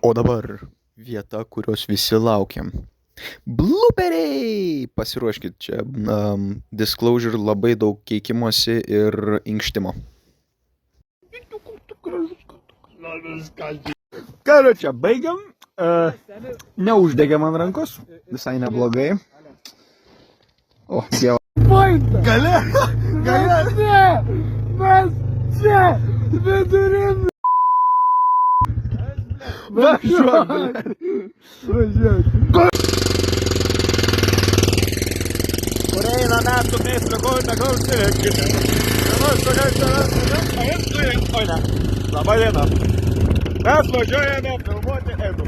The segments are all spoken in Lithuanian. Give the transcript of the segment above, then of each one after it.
O dabar vieta, kurios visi laukiam. Bluperiai! Pasiruoškit čia. Disclosure labai daug keikimosi ir inkštimo. Karočią, baigiam. Neuždegė man rankos. Visai neblogai. O, dieva. Gale! Ne! Mes čia! Vidurim! Važiuok! Kur eina metų mėsų, kol neklausykite. Oi ne. Labai diena. Mes važiuojame filmuoti Edu.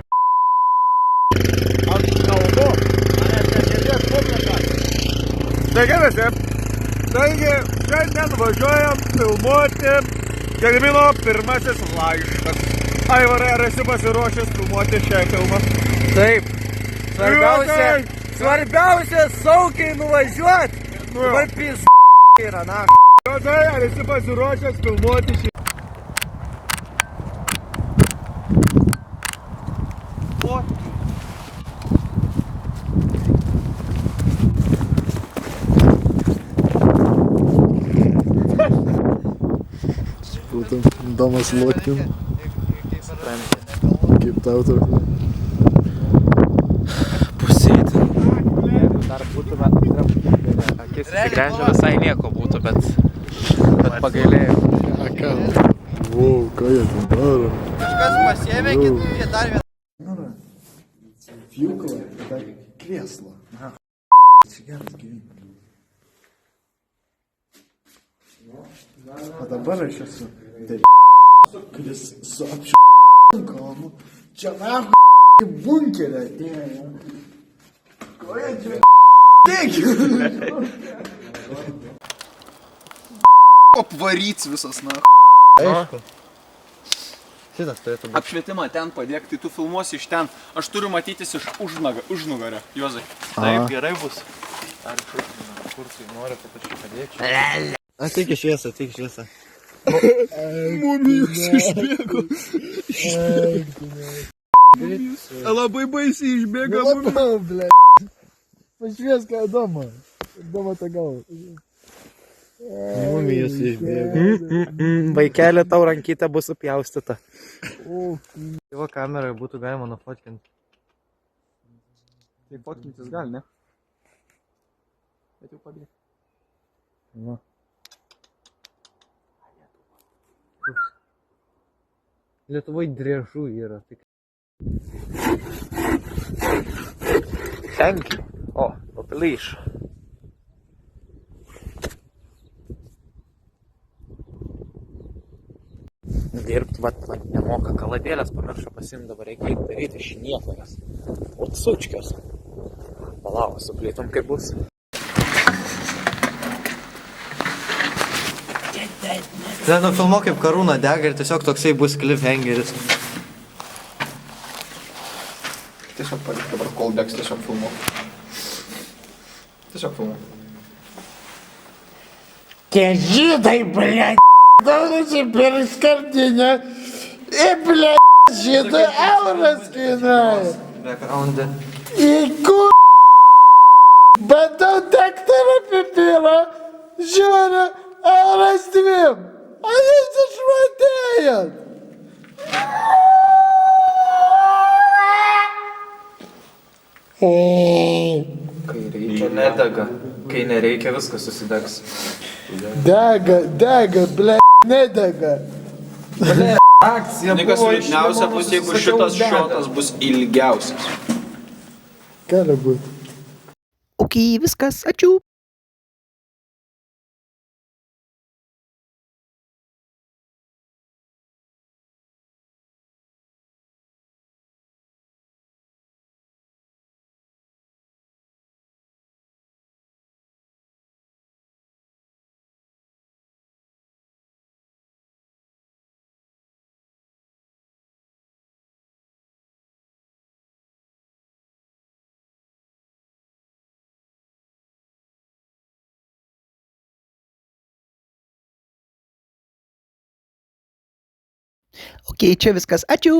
Ant kalbų. Manęs negirdės publika. Sveiki visi. Taigi, šiandien važiuojam filmuoti Gedimino pirmasis laiškas. Aivarai, ar esi pasiruošęs filmuoti šią filmą? Taip. Svarbiausia saugiai nuvažiuoti. Dabar yra, na. Juodai, ar esi pasiruošęs filmuoti šį... Būtum Domas Lotkin. Kaip tau tokia? Pusėti. Jeigu dar būtume akis įsigręžę, visai nieko būtų, bet pagailėjau. A ką? Vau, ką jie ten daro? Kažkas pasiėmė, jie dar vieną. Pjūklą, tada krėslą. Čia geras gyvenimas. O dabar aš esu kuris su kalnu. Čia nahu bunkerį atėjo. Ko jie čia teikia? Apvaryts visas, na. Aišku. Šitas turėtų būti. Apšvietimą ten padėk, tai tu filmuosi iš ten. Aš turiu matytis iš užnugario, Juozai. Taip, gerai bus. Ar kur tu nori, kad aš padėčiau? Ateik į šviesą, ateik į šviesą. Mumijus išbėgo. Labai baisiai išbėga mumijus. Lapau, ble. Pašvies ką Doma. Doma tą galvą. Mumijus išbėgo. Vaikelė, tau rankytė bus supjaustyta. Tėvo kameroje būtų galima nufotkinti. Tai fotkintis gali, ne? Bet jau padėk. Va. Lietuvoj driežų yra. Thank you. O, paplyš. Dirbt, vat, nemoka kaladėlės, pamiršo pasiimt, dabar reikia daryti iš nieko jas. O sučkios. Palau, suplytum kaip bus. Tai nufilmuok kaip karūna dega ir tiesiog toksai bus cliffhangeris. Tiesiog palik dabar callbacks, tiesiog filmuok. Tiesiog filmuok. Tie žydai, blėt, daunasi per skardinę. Blėt, žydai euras kainuoja. Background'e. Į kur... Bandau daktarą pipirą, žiūriu, euras dviem. A jūs išmatėjot? Kai reikia, nedega. Kai nereikia, viskas susidegs. Dega, ble, nedega. Akcija Nikas liūdniausia bus, jeigu šitas šotas bus ilgiausias. Gali būt. Ok, viskas, ačiū. Ok, čia viskas. Ačiū.